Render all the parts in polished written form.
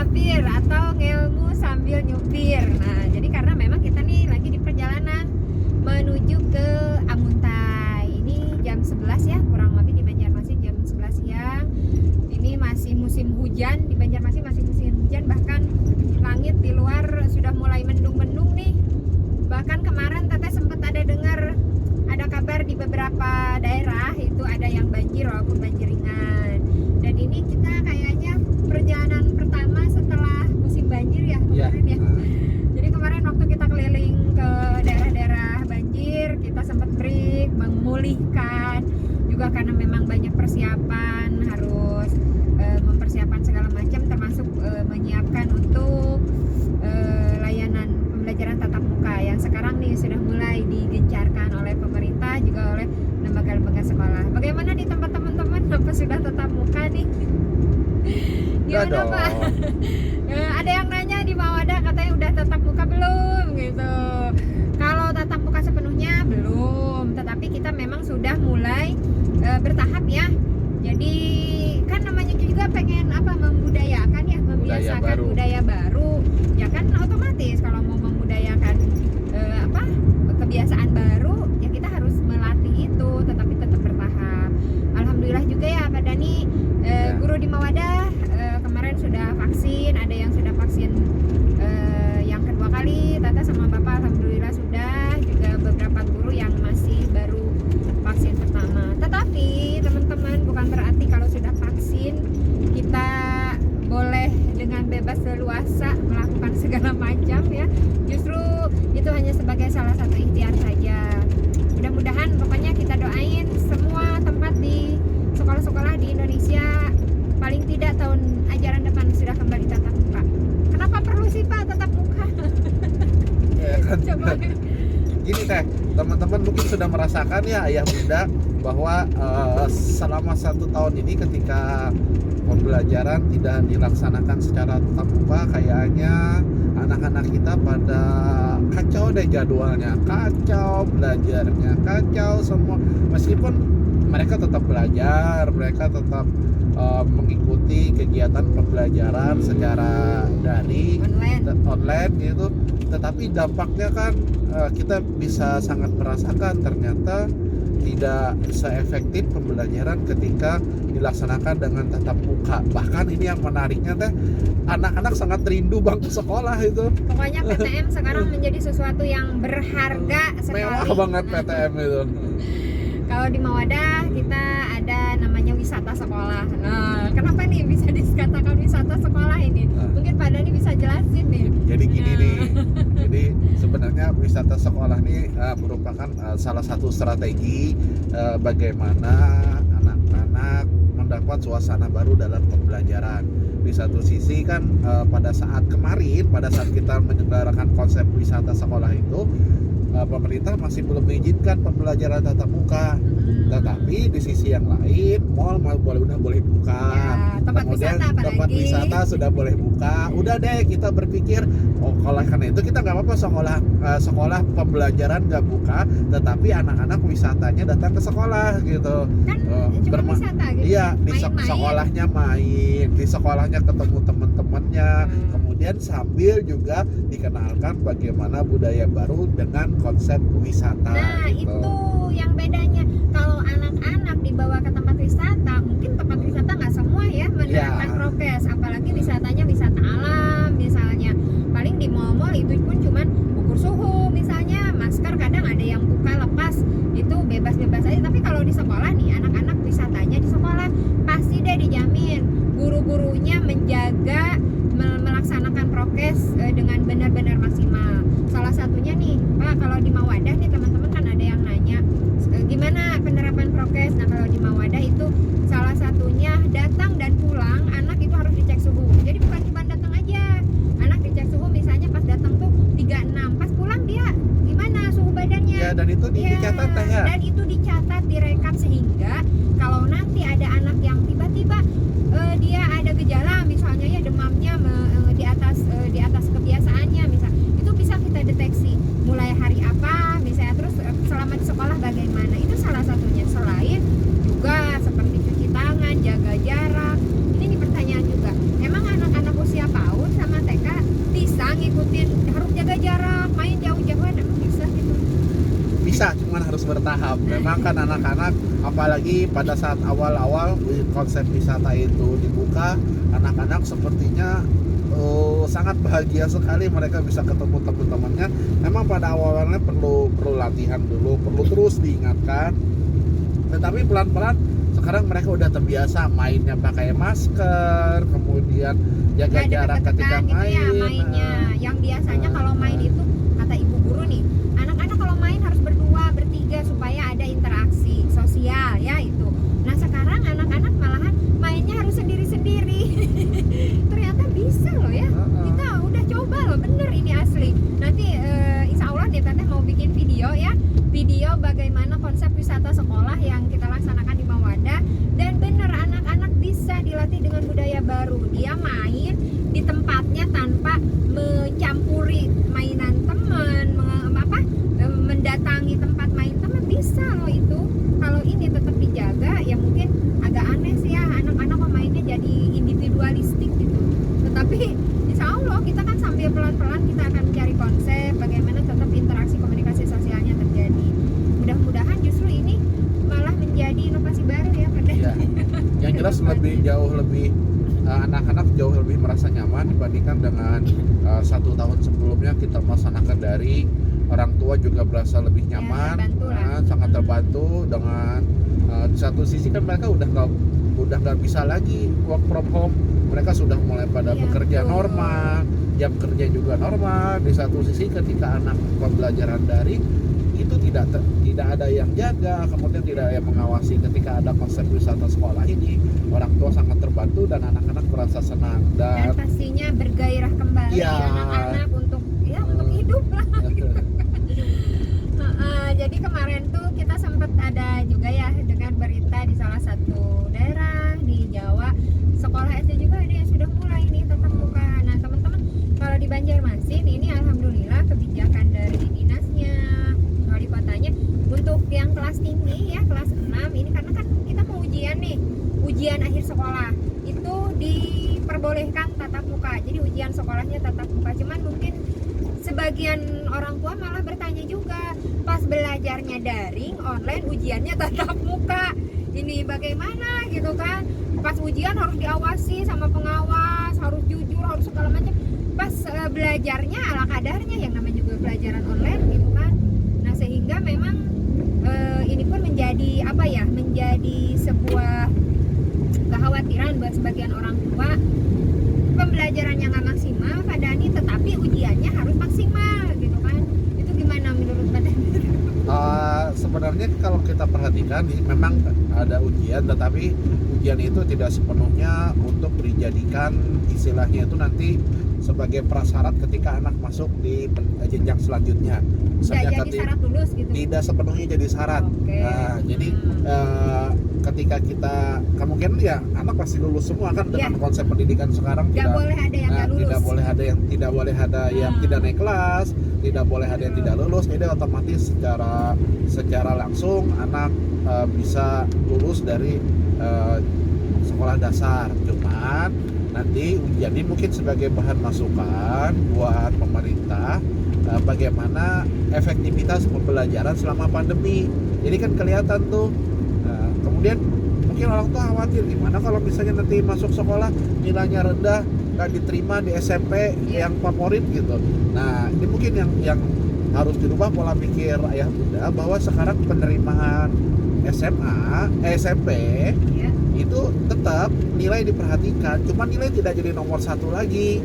musafir atau ngelmu sambil nyupir. Nah, jadi karena memang kita nih lagi di perjalanan menuju ke Amuntai. Ini jam 11 ya, kurang lebih di Banjarmasin jam 11 siang. Ini masih musim hujan, di Banjarmasin masih musim hujan, bahkan langit di luar sudah mulai mendung-mendung nih. Bahkan kemarin Teteh sempat ada dengar ada kabar di beberapa daerah itu ada yang banjir walaupun banjir ringan. Dan ini kita kayaknya perjalanan pertama setelah musim banjir ya kemarin ya. Jadi kemarin waktu kita keliling ke daerah-daerah banjir, kita sempat break, memulihkan juga karena memang banyak persiapan, harus mempersiapkan segala macam termasuk menyiapkan untuk layanan pembelajaran tatap muka yang sekarang nih sudah mulai digencarkan oleh pemerintah juga oleh lembaga-lembaga sekolah. Bagaimana di tempat teman-teman, apa sudah tatap muka nih? Gimana Pak? Ada yang nanya di Mawadah katanya udah tatap muka belum gitu. Kalau tatap muka sepenuhnya belum, tetapi kita memang sudah mulai bertahap ya. Jadi kan namanya juga pengen apa, membudayakan ya, membiasakan budaya baru. Ya kan otomatis kalau mau membudayakan kebiasaan baru ya kita harus melatih itu, tetapi tetap bertahap. Alhamdulillah juga ya Pak Dani, guru di Mawadah kemarin sudah vaksin, ada yang sudah vaksin yang kedua kali, Tata sama Bapak alhamdulillah sudah, juga beberapa guru yang masih baru vaksin pertama. Tetapi teman-teman, bukan berarti kalau sudah vaksin kita boleh dengan bebas leluasa melakukan segala macam ya. Justru itu hanya sebagai salah satu ikhtiar saja. Mudah-mudahan pokoknya kita doain semua tempat di sekolah-sekolah di Indonesia paling tidak tahun ajaran depan sudah kembali tatap muka. Kenapa perlu sih Pak tatap muka? Ya kan. Coba. Gini Teh, teman-teman mungkin sudah merasakan ya ayah bunda bahwa selama 1 tahun ini ketika pembelajaran tidak dilaksanakan secara tatap muka, kayaknya anak-anak kita pada kacau deh jadwalnya, kacau belajarnya, kacau semua. Meskipun mereka tetap belajar, mereka tetap mengikuti kegiatan pembelajaran secara daring, online gitu, tetapi dampaknya kan kita bisa sangat merasakan ternyata tidak seefektif pembelajaran ketika dilaksanakan dengan tatap muka. Bahkan ini yang menariknya Teh, anak-anak sangat rindu bangku sekolah itu. Pokoknya PTM sekarang menjadi sesuatu yang berharga sekali. Mewah banget PTM itu. Kalau di Mawadah kita ada namanya wisata sekolah. Nah, kenapa nih bisa dikatakan wisata sekolah ini? Mungkin Pak Dani bisa jelasin nih. Jadi gini nih, jadi sebenarnya wisata sekolah ini merupakan salah satu strategi bagaimana anak-anak mendapat suasana baru dalam pembelajaran. Di satu sisi kan pada saat kita menyelenggarakan konsep wisata sekolah itu, pemerintah masih belum mengizinkan pembelajaran tatap muka. Tetapi di sisi yang lain, mal udah boleh buka. Ya, tempat wisata sudah boleh buka. Udah deh kita berpikir, kalau karena itu kita nggak apa-apa sekolah pembelajaran nggak buka, tetapi anak-anak wisatanya datang ke sekolah gitu. Kan cuma wisata gitu. Iya, di sekolahnya main, di sekolahnya ketemu teman-temannya. Kemudian sambil juga dikenalkan bagaimana budaya baru dengan konsep wisata. Nah, gitu. Itu yang bedanya. Kalau anak-anak dibawa ke tempat wisata, mungkin tempat wisata nggak semua ya menerapkan prokes, apalagi wisatanya wisata alam misalnya. Paling di mal-mal itu pun cuman ukur suhu misalnya, masker kadang ada yang buka lepas, itu bebas-bebas aja. Tapi kalau di sekolah nih, anak-anak wisatanya di sekolah pasti deh dijamin guru-gurunya menjaga melaksanakan prokes dengan benar-benar maksimal. Salah satunya nih Pak, kalau di Mawadah nih teman-teman kan ada yang nanya gimana penerapan prokes. Nah kalau di Mawadah itu salah satunya datang dan pulang anak itu harus dicek suhu. Jadi bukan cuma datang aja, anak dicek suhu misalnya pas datang tuh 36, pas pulang dia gimana suhu badannya. Ya, dan itu dicatat Teh ya. Dan itu dicatat, direkap, sehingga kalau nanti ada anak yang tiba-tiba dia ada gejala misalnya ya demamnya di atas kebiasaannya misal, itu bisa kita deteksi mulai hari apa misalnya, terus selama di sekolah bagaimana. Itu salah satunya. Selain juga seperti cuci tangan, jaga jarak. Ini pertanyaan juga, emang anak-anak usia PAUD bisa, cuman harus bertahap. Memang kan anak-anak, apalagi pada saat awal-awal konsep wisata itu dibuka, anak-anak sepertinya sangat bahagia sekali mereka bisa ketemu teman-temannya. Memang pada awalnya perlu latihan dulu, perlu terus diingatkan. Tetapi pelan-pelan sekarang mereka udah terbiasa mainnya pakai masker, kemudian jaga jarak ketika gitu main. ya mainnya. Yang biasanya kalau main itu kata ibu guru nih, anak-anak kalau main harus berdua, bertiga supaya ada interaksi sosial ya itu. Nah sekarang anak-anak malahan mainnya harus sendiri-sendiri. Ternyata bisa loh ya. Kita udah coba loh, bener ini asli. Nanti insya Allah nih Teteh mau bikin video ya, video bagaimana konsep wisata sekolah yang kita laksanakan di Mawadah. Dan bener anak-anak bisa dilatih dengan budaya baru. Dia main di tempatnya tanpa mencampuri mainan teman, mendatangi tempat main teman, bisa loh itu. Kalau ini tetap dijaga ya mungkin agak aneh sih ya, anak-anak kok mainnya jadi individualistik gitu. Tetapi insya Allah kita kan sambil pelan-pelan kita akan mencari konsep bagaimana tetap interaksi komunikasi sosialnya terjadi. Mudah-mudahan justru ini malah menjadi inovasi baru ya pada. Ya. Yang jelas jauh lebih anak-anak jauh lebih merasa nyaman dibandingkan dengan 1 tahun sebelumnya kita melaksanakan dari. Orang tua juga berasa lebih nyaman, sangat terbantu dengan di satu sisi kan mereka udah nggak bisa lagi work from home, mereka sudah mulai pada bekerja normal, jam kerja juga normal. Di satu sisi ketika anak pembelajaran daring itu tidak ada yang jaga, kemudian tidak ada yang mengawasi. Ketika ada konsep wisata sekolah ini, orang tua sangat terbantu dan anak-anak merasa senang dan pastinya bergairah kembali anak-anak untuk hidup lah. Jadi kemarin tuh kita sempat ada juga ya dengar berita di salah satu daerah di Jawa, sekolah SD juga ada yang sudah mulai nih tatap muka. Nah teman-teman, kalau di Banjarmasin ini alhamdulillah kebijakan dari dinasnya, wali kotanya untuk yang kelas tinggi ya, kelas 6 ini, karena kan kita mau ujian nih, ujian akhir sekolah itu diperbolehkan tatap muka. Jadi ujian sekolahnya tatap muka, cuman mungkin sebagian orang tua malah bertanya juga, pas belajarnya daring, online, ujiannya tatap muka, ini bagaimana gitu kan. Pas ujian harus diawasi sama pengawas, harus jujur, harus segala macam. Pas belajarnya ala kadarnya, yang namanya juga pelajaran online gitu kan. Nah sehingga memang ini pun menjadi menjadi sebuah kekhawatiran buat sebagian orang tua. Pembelajarannya nggak maksimal pada ini, tetapi ujiannya harus maksimal gitu kan. Itu gimana menurut Pak? Sebenarnya kalau kita perhatikan memang ada ujian, tetapi ujian itu tidak sepenuhnya untuk dijadikan istilahnya itu nanti sebagai prasyarat ketika anak masuk di jenjang selanjutnya. Misalnya jadi syarat lulus gitu. Tidak sepenuhnya jadi syarat. Nah, jadi ketika kita kemungkinan ya anak pasti lulus semua kan dengan konsep pendidikan sekarang. Tidak boleh ada yang nggak lulus. Tidak boleh ada yang tidak naik kelas, tidak boleh ada yang tidak lulus. Jadi otomatis secara langsung anak bisa lulus dari sekolah dasar. Cuman nanti ujian ini mungkin sebagai bahan masukan buat pemerintah bagaimana efektivitas pembelajaran selama pandemi. Jadi kan kelihatan tuh. Kemudian mungkin orang tua khawatir gimana kalau misalnya nanti masuk sekolah nilainya rendah, nggak diterima di SMP yang favorit gitu. Nah ini mungkin yang harus dirubah pola pikir ayah bunda, bahwa sekarang penerimaan SMP itu tetap nilai diperhatikan, cuma nilai tidak jadi nomor satu lagi.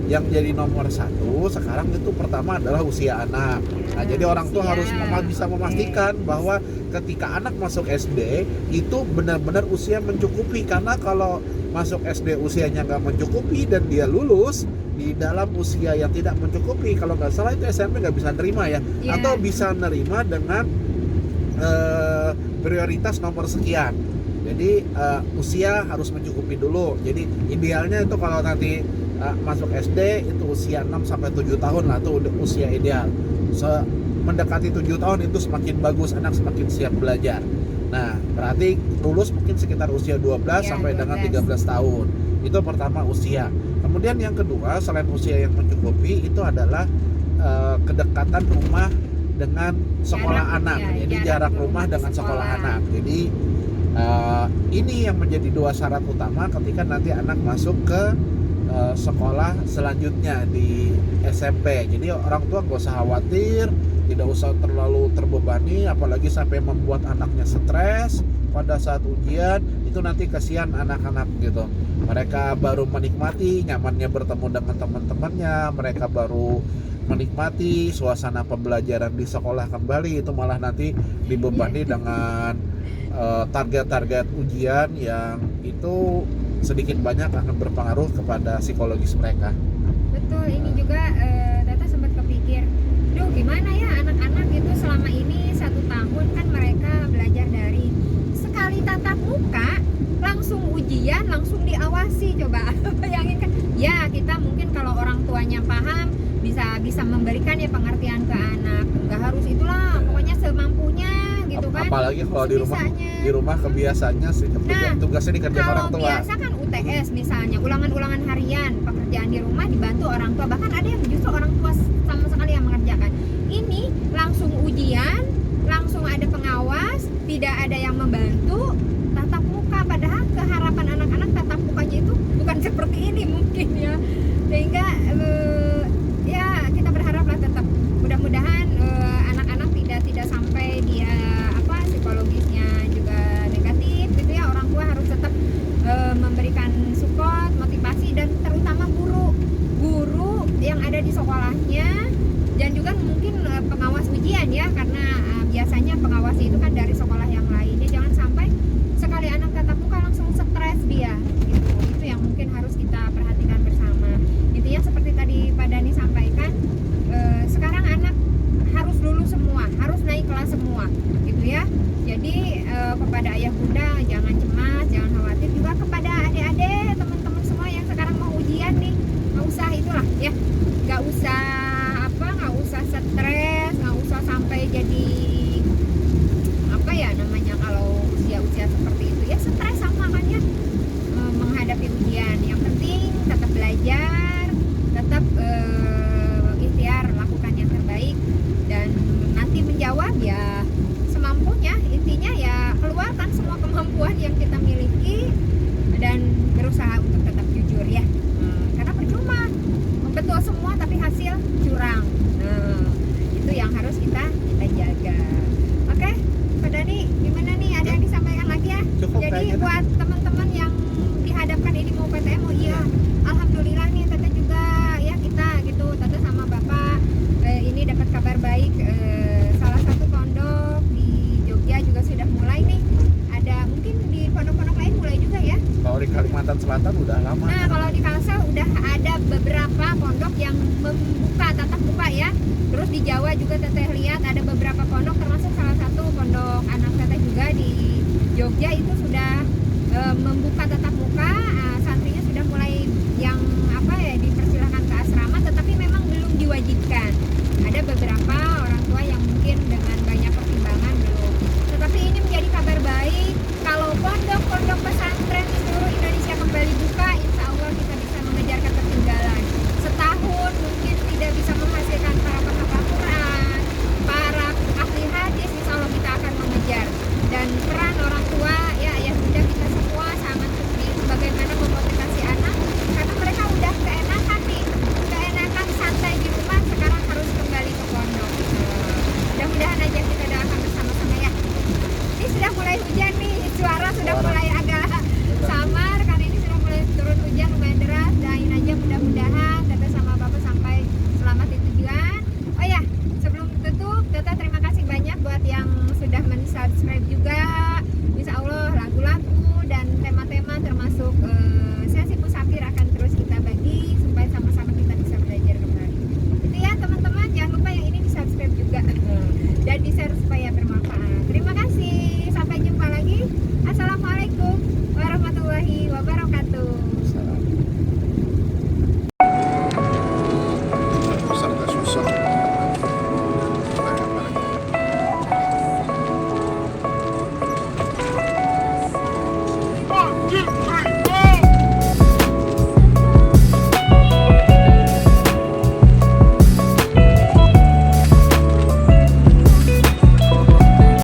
Yang jadi nomor satu sekarang itu pertama adalah usia anak. Nah jadi orang tua harus bisa memastikan bahwa ketika anak masuk SD itu benar-benar usia mencukupi, karena kalau masuk SD usianya nggak mencukupi dan dia lulus di dalam usia yang tidak mencukupi, kalau nggak salah itu SMP nggak bisa nerima atau bisa nerima dengan prioritas nomor sekian. Jadi usia harus mencukupi dulu. Jadi idealnya itu kalau nanti masuk SD itu usia 6-7 tahun lah, itu usia ideal. Mendekati 7 tahun itu semakin bagus, anak semakin siap belajar. Nah berarti lulus mungkin sekitar usia 12 sampai dengan 13 tahun. Itu pertama usia. Kemudian yang kedua, selain usia yang mencukupi, itu adalah kedekatan rumah dengan sekolah Jarak, anak. ya, Jadi jarak jarak rumah rumah ke dengan sekolah sekolah. anak. Jadi ini yang menjadi 2 syarat utama ketika nanti anak masuk ke sekolah selanjutnya di SMP. Jadi orang tua gak usah khawatir, tidak usah terlalu terbebani, apalagi sampai membuat anaknya stres pada saat ujian. Itu nanti kasihan anak-anak gitu. Mereka baru menikmati nyamannya bertemu dengan teman-temannya, mereka baru menikmati suasana pembelajaran di sekolah kembali, itu malah nanti dibebani dengan target-target ujian yang itu sedikit banyak akan berpengaruh kepada psikologis mereka. Betul, ini juga Tata sempat kepikir, duh gimana ya anak-anak itu selama ini 1 tahun kan mereka belajar dari sekali tatap muka langsung ujian, langsung diawasi. Coba bayangin kan, ya kita mungkin kalau orang tuanya paham bisa memberikan ya pengertian ke anak, nggak harus itulah, pokoknya semampunya gitu kan. Apalagi kalau di rumah kebiasaannya sih tugasnya dikerjakan orang tua. Kalau biasa kan UTS misalnya, ulangan-ulangan harian, pekerjaan di rumah dibantu orang tua, bahkan ada yang justru orang tua sama sekali yang mengerjakan. Ini langsung ujian, langsung ada pengawas, tidak ada yang membantu, tatap muka. Padahal keharapan anak-anak tatap mukanya itu bukan seperti ini mungkin ya. Sehingga ya kita berharaplah tetap mudah-mudahan anak-anak tidak sampai dia psikologisnya juga negatif gitu ya. Orang tua harus tetap memberikan support, motivasi, dan terutama guru yang ada di sekolahnya, dan juga mungkin pengawas ujian ya, karena biasanya pengawas itu kan dari sekolah yang lainnya. Jangan sampai sekali anak tatap muka langsung stres dia gitu. Itu yang mungkin harus kita perhatikan bersama. Intinya seperti tadi Pak Dani sampaikan, sekarang anak harus lulus semua, harus naik kelas semua gitu ya. Jadi kepada ayah bunda jangan cemas, jangan khawatir. Juga kepada adik-adik, teman-teman semua yang sekarang mau ujian nih, nggak usah itulah ya, nggak usah stres, nggak usah sampai jadi apa ya namanya, kalau usia seperti itu ya stres sama kan ya menghadapi ujian. Yang penting tetap belajar, tetap ikhtiar, lakukan yang terbaik, dan nanti menjawab ya semampunya. Intinya ya keluarkan semua kemampuan yang kita miliki dan berusaha untuk tetap jujur ya. Karena percuma betul semua tapi hasil curang. Itu yang harus kita jaga. Oke, Pak Dani, gimana nih? Ada yang disampaikan lagi ya? Cukup. Jadi buat teman-teman yang dihadapkan ini mau PTM, iya, alhamdulillah nih Tete juga ya, kita gitu, Tete sama Bapak ini dapat kabar baik, salah satu pondok di Jogja juga sudah mulai nih. Ada mungkin di pondok-pondok lain mulai juga ya. Kalau di Kalimantan Selatan udah lama. Nah, kalau di Kalsel udah ada beberapa pondok yang membuka tatap muka ya. Terus di Jawa juga Teteh lihat ada beberapa pondok, termasuk salah satu pondok anak Teteh juga di Jogja itu sudah membuka tatap muka. Santrinya sudah mulai yang dipersilahkan ke asrama, tetapi memang belum diwajibkan. Ada beberapa orang tua yang mungkin dengan banyak pertimbangan belum. Tetapi ini menjadi kabar baik kalau pondok-pondok pesantren di seluruh Indonesia kembali buka. Insya Allah kita bisa mengejar ketertinggalan. Setahun mungkin tidak bisa menghasilkan para penghafal Quran, para ahli hadis, insya Allah kita akan mengejar. Dan peran orang tua ya ayah bunda kita semua sangat penting bagaimana memotivasi anak, karena mereka udah keenakan nih, keenakan santai di rumah, sekarang harus kembali ke pondok. Mudah-mudahan aja kita doakan bersama-sama ya. Ini sudah mulai hujan nih, suara sudah mulai agak samar karena ini sudah mulai turun hujan lumayan deras. Doain aja mudah-mudahan Tete sama Bapak sampai selamat di tujuan. Oh ya, sebelum tutup, Tete terima kasih banyak buat yang sudah men-subscribe juga. Insya Allah lagu-lagu dan tema-tema termasuk sesi Pusapir akan terus kita bagi supaya sama-sama kita bisa belajar kembali. Itu ya teman-teman, jangan lupa yang ini di-subscribe juga dan di-share supaya bermanfaat. Terima kasih, sampai jumpa lagi. Assalamualaikum warahmatullahi wabarakatuh. Susah.